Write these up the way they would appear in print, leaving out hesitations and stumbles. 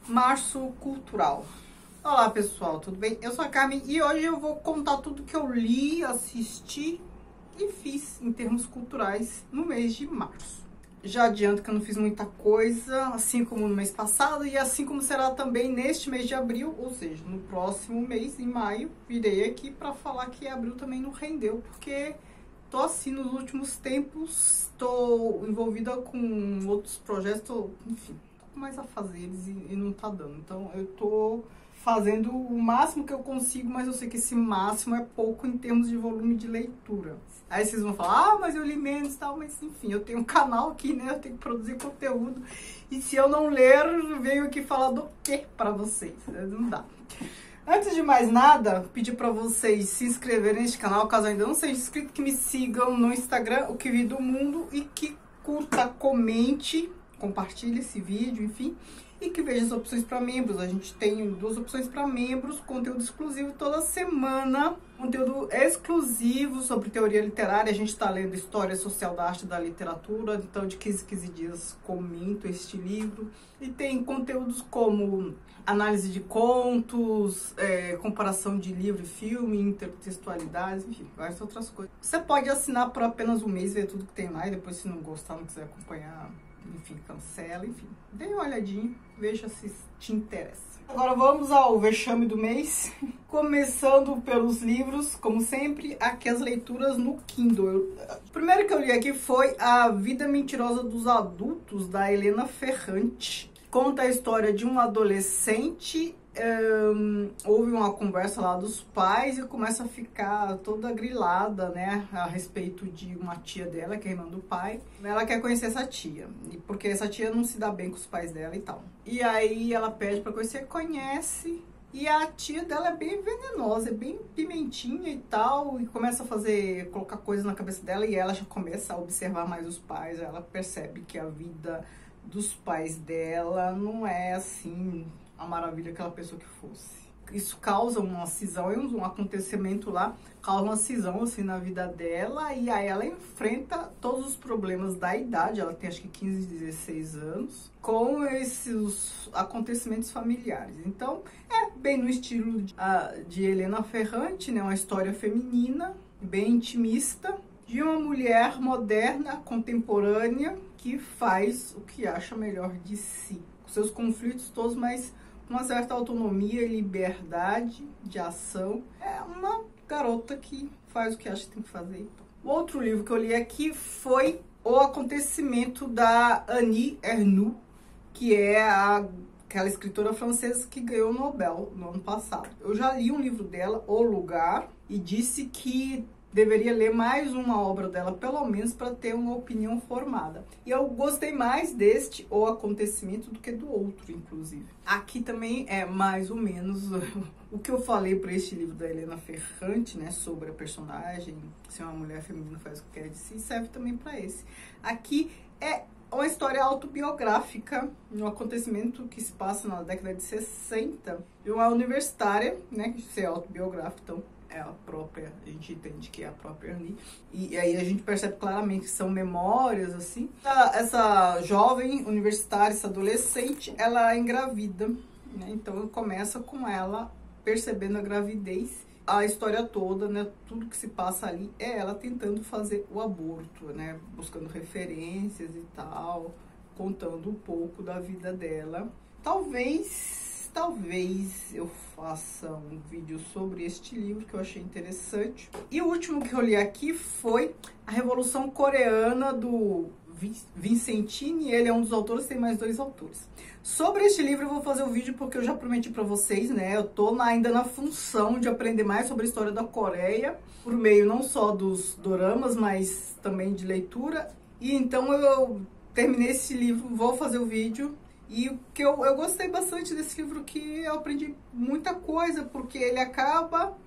Março Cultural. Olá pessoal, tudo bem? Eu sou a Carmen e hoje eu vou contar tudo que eu li, assisti e fiz em termos culturais no mês de março. Já adianto que eu não fiz muita coisa, assim como no mês passado e assim como será também neste mês de abril, ou seja, no próximo mês, em maio, virei aqui para falar que abril também não rendeu, porque tô assim nos últimos tempos, tô envolvida com outros projetos, enfim, tô com mais afazeres e não tá dando. Então eu tô fazendo o máximo que eu consigo, mas eu sei que esse máximo é pouco em termos de volume de leitura. Aí vocês vão falar, ah, mas eu li menos e tal, mas enfim, eu tenho um canal aqui, né, eu tenho que produzir conteúdo, e se eu não ler, eu venho aqui falar do quê pra vocês? Não dá. Antes de mais nada, pedir para vocês se inscreverem neste canal, caso ainda não seja inscrito, que me sigam no Instagram, o Que Vi do Mundo, e que curta, comente, compartilhe esse vídeo, enfim, e que veja as opções para membros. A gente tem 2 opções para membros, conteúdo exclusivo toda semana, conteúdo exclusivo sobre teoria literária. A gente está lendo História Social da Arte e da Literatura, então de 15 em 15 dias comento este livro. E tem conteúdos como análise de contos, comparação de livro e filme, intertextualidades, enfim, várias outras coisas. Você pode assinar por apenas um mês, ver tudo que tem lá, e depois, se não gostar, não quiser acompanhar, enfim, cancela, enfim. Dê uma olhadinha, veja se te interessa. Agora vamos ao vexame do mês. Começando pelos livros, como sempre, aqui as leituras no Kindle. O primeiro que eu li aqui foi A Vida Mentirosa dos Adultos, da Helena Ferrante. Conta a história de um adolescente, houve uma conversa lá dos pais e começa a ficar toda grilada, né, a respeito de uma tia dela, que é irmã do pai. Ela quer conhecer essa tia, porque essa tia não se dá bem com os pais dela e tal. E aí ela pede pra conhecer, conhece, e a tia dela é bem venenosa, é bem pimentinha e tal, e começa a colocar coisas na cabeça dela, e ela já começa a observar mais os pais. Ela percebe que a vida dos pais dela não é assim a maravilha aquela pessoa que fosse. Isso causa uma cisão, um acontecimento lá, causa uma cisão assim na vida dela, e aí ela enfrenta todos os problemas da idade, ela tem acho que 15, 16 anos, com esses acontecimentos familiares. Então, é bem no estilo de Helena Ferrante, né? Uma história feminina, bem intimista, de uma mulher moderna, contemporânea, que faz o que acha melhor de si. Com seus conflitos todos, mas com uma certa autonomia e liberdade de ação. É uma garota que faz o que acha que tem que fazer. Então. O outro livro que eu li aqui foi O Acontecimento, da Annie Ernaux, que é aquela escritora francesa que ganhou o Nobel no ano passado. Eu já li um livro dela, O Lugar, e disse que deveria ler mais uma obra dela, pelo menos, para ter uma opinião formada. E eu gostei mais deste O Acontecimento do que do outro, inclusive. Aqui também é mais ou menos o que eu falei para este livro da Helena Ferrante, né, sobre a personagem, se uma mulher feminina faz o que quer de si, serve também para esse. Aqui é uma história autobiográfica, um acontecimento que se passa na década de 60, de uma universitária, né, que se é autobiográfico, então é a própria, a gente entende que é a própria Annie, e aí a gente percebe claramente que são memórias, assim. Essa jovem universitária, essa adolescente, ela é engravida, né? Então começa com ela percebendo a gravidez, a história toda, né? Tudo que se passa ali é ela tentando fazer o aborto, né? Buscando referências e tal, contando um pouco da vida dela. Talvez eu faça um vídeo sobre este livro, que eu achei interessante. E o último que eu li aqui foi A Revolução Coreana, do Vincentini. Ele é um dos autores, tem mais 2 autores. Sobre este livro eu vou fazer o vídeo porque eu já prometi para vocês, né? Eu tô ainda na função de aprender mais sobre a história da Coreia, por meio não só dos doramas, mas também de leitura. E então eu terminei esse livro, vou fazer o vídeo. E o que eu gostei bastante desse livro, que eu aprendi muita coisa, porque ele acaba,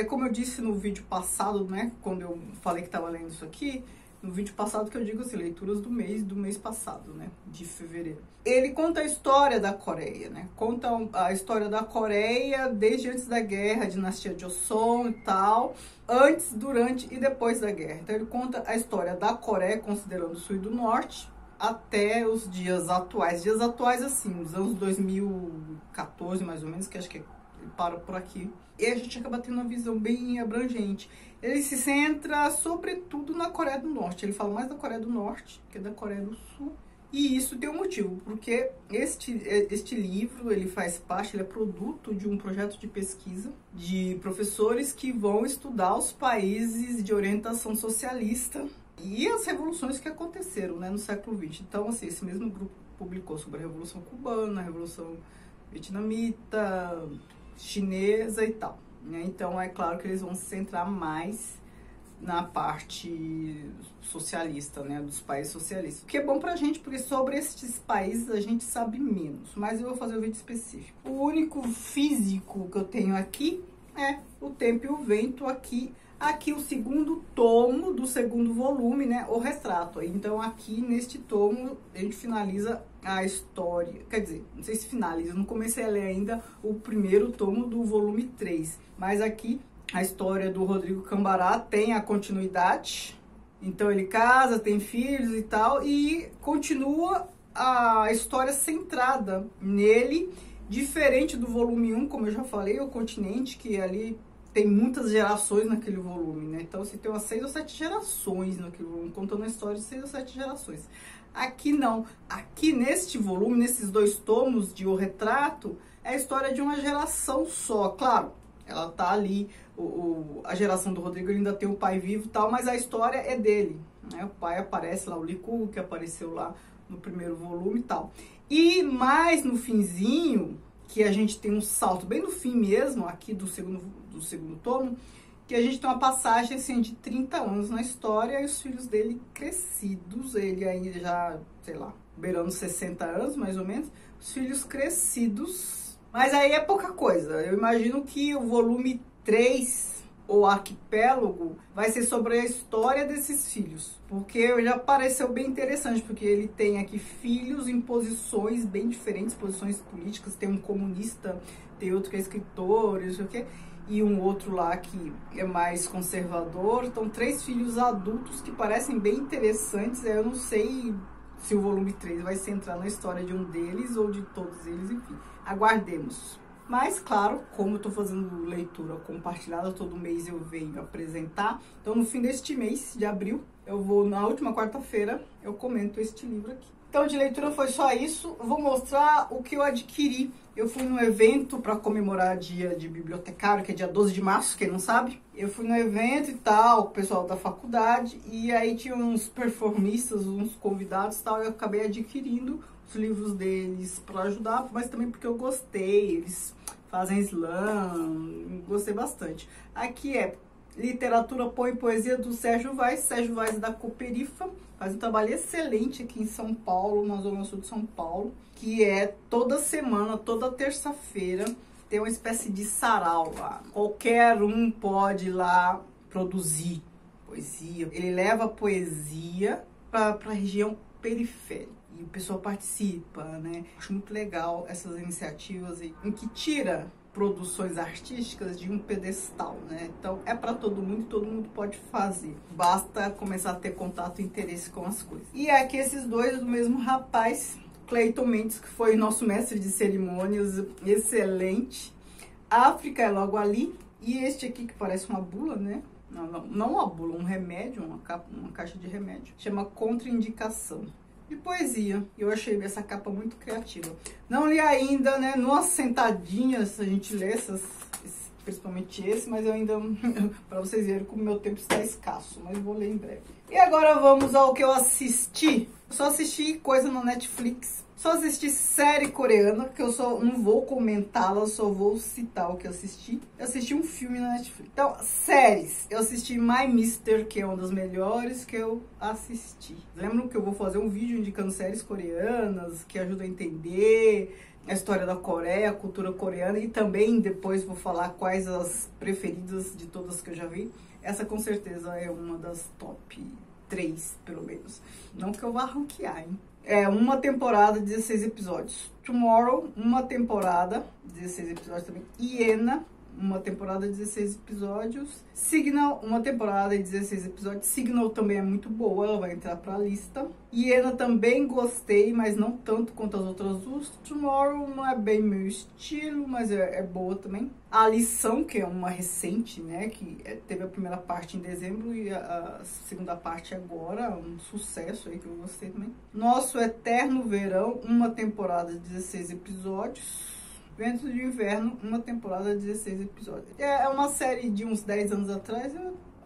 como eu disse no vídeo passado, né, quando eu falei que estava lendo isso aqui, no vídeo passado que eu digo assim, leituras do mês passado, né, de fevereiro. Ele conta a história da Coreia, né, conta a história da Coreia desde antes da guerra, a dinastia Joseon e tal, antes, durante e depois da guerra. Então ele conta a história da Coreia, considerando o sul e do norte, até os dias atuais. Dias atuais, assim, os anos 2014, mais ou menos, que acho que ele para por aqui. E a gente acaba tendo uma visão bem abrangente. Ele se centra, sobretudo, na Coreia do Norte. Ele fala mais da Coreia do Norte que da Coreia do Sul. E isso tem um motivo, porque este livro, ele faz parte, ele é produto de um projeto de pesquisa de professores que vão estudar os países de orientação socialista e as revoluções que aconteceram, né, no século XX. Então, assim, esse mesmo grupo publicou sobre a Revolução Cubana, a Revolução Vietnamita, chinesa e tal, né? Então, é claro que eles vão se centrar mais na parte socialista, né, dos países socialistas. O que é bom pra gente, porque sobre esses países a gente sabe menos, mas eu vou fazer um vídeo específico. O único físico que eu tenho aqui é O Tempo e o Vento, aqui o segundo tomo do segundo volume, né, O Retrato. Então aqui neste tomo a gente finaliza a história, quer dizer, não sei se finaliza, eu não comecei a ler ainda o primeiro tomo do volume 3, mas aqui a história do Rodrigo Cambará tem a continuidade. Então ele casa, tem filhos e tal, e continua a história centrada nele, diferente do volume 1, como eu já falei, O Continente, que ali tem muitas gerações naquele volume, né? Então você tem umas 6 ou 7 gerações naquele volume, contando a história de 6 ou 7 gerações. Aqui não. Aqui neste volume, nesses 2 tomos de O Retrato, é a história de uma geração só. Claro, ela tá ali, a geração do Rodrigo ainda tem o pai vivo e tal, mas a história é dele, né? O pai aparece lá, o Liku, que apareceu lá no primeiro volume e tal. E mais no finzinho, que a gente tem um salto bem no fim mesmo, aqui do segundo tomo, que a gente tem uma passagem assim, de 30 anos na história e os filhos dele crescidos, ele aí já, sei lá, beirando 60 anos mais ou menos, os filhos crescidos. Mas aí é pouca coisa. Eu imagino que o volume 3, o Arquipélago, vai ser sobre a história desses filhos. Porque já pareceu bem interessante, porque ele tem aqui filhos em posições bem diferentes, posições políticas. Tem um comunista, tem outro que é escritor, não sei o quê, e um outro lá que é mais conservador. Então, 3 filhos adultos que parecem bem interessantes. Eu não sei se o volume 3 vai se centrar na história de um deles ou de todos eles, enfim. Aguardemos. Mas, claro, como eu tô fazendo leitura compartilhada, todo mês eu venho apresentar. Então, no fim deste mês de abril, eu vou, na última quarta-feira, eu comento este livro aqui. Então, de leitura foi só isso. Eu vou mostrar o que eu adquiri. Eu fui num evento para comemorar dia de bibliotecário, que é dia 12 de março, quem não sabe. Eu fui no evento e tal, com o pessoal da faculdade, e aí tinha uns performistas, uns convidados e tal, e eu acabei adquirindo os livros deles para ajudar, mas também porque eu gostei, eles fazem slam, gostei bastante. Aqui é Literatura, Poe e Poesia, do Sérgio Vaz é da Cooperifa, faz um trabalho excelente aqui em São Paulo, na Zona Sul de São Paulo, que é toda semana, toda terça-feira, tem uma espécie de sarau lá. Qualquer um pode ir lá produzir poesia. Ele leva a poesia para a região periférica. E o pessoal participa, né? Acho muito legal essas iniciativas em que tira produções artísticas de um pedestal, né? Então é para todo mundo e todo mundo pode fazer. Basta começar a ter contato e interesse com as coisas. E aqui esses dois do mesmo rapaz, Cleiton Mendes, que foi nosso mestre de cerimônias, excelente. África é logo ali. E este aqui que parece uma bula, né? Não uma bula, um remédio, uma caixa de remédio. Chama Contraindicação. De poesia. Eu achei essa capa muito criativa. Não li ainda, né? Numas sentadinhas a gente lê principalmente esse, mas eu ainda, para vocês verem como meu tempo está escasso, mas vou ler em breve. E agora vamos ao que eu assisti. Eu só assisti coisa na Netflix. Só assisti série coreana, que eu só não vou comentá-la, só vou citar o que eu assisti. Eu assisti um filme na Netflix. Então, séries. Eu assisti My Mister, que é uma das melhores que eu assisti. Lembram que eu vou fazer um vídeo indicando séries coreanas, que ajudam a entender a história da Coreia, a cultura coreana, e também depois vou falar quais as preferidas de todas que eu já vi. Essa com certeza é uma das top 3, pelo menos. Não que eu vá ranquear, hein? É uma temporada, 16 episódios. Tomorrow, uma temporada, 16 episódios também. Hiena, uma temporada de 16 episódios. Signal, uma temporada de 16 episódios. Signal também é muito boa, ela vai entrar pra lista. Hiena também gostei, mas não tanto quanto as outras duas. Tomorrow não é bem meu estilo, mas é boa também. A Lição, que é uma recente, né, que teve a primeira parte em dezembro e a segunda parte agora, um sucesso aí que eu gostei também. Nosso Eterno Verão, uma temporada de 16 episódios. Ventos de Inverno, uma temporada de 16 episódios. É uma série de uns 10 anos atrás,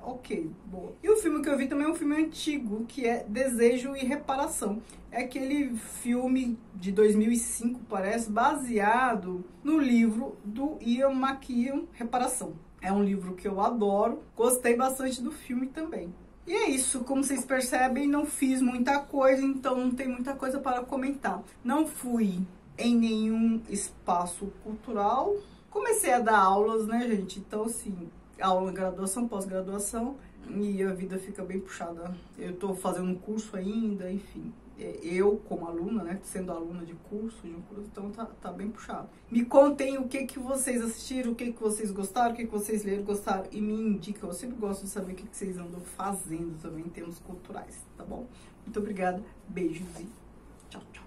ok, boa. E o filme que eu vi também é um filme antigo, que é Desejo e Reparação. É aquele filme de 2005, parece, baseado no livro do Ian McEwan, Reparação. É um livro que eu adoro, gostei bastante do filme também. E é isso, como vocês percebem, não fiz muita coisa, então não tem muita coisa para comentar. Não fui em nenhum espaço cultural. Comecei a dar aulas, né, gente? Então, assim, aula, graduação, pós-graduação, e a vida fica bem puxada. Eu tô fazendo um curso ainda, enfim. Eu, como aluna, né, sendo aluna de um curso, então tá bem puxado. Me contem o que vocês assistiram, o que vocês gostaram, o que vocês leram, gostaram, e me indiquem. Eu sempre gosto de saber o que vocês andam fazendo também em termos culturais, tá bom? Muito obrigada, beijos e tchau, tchau.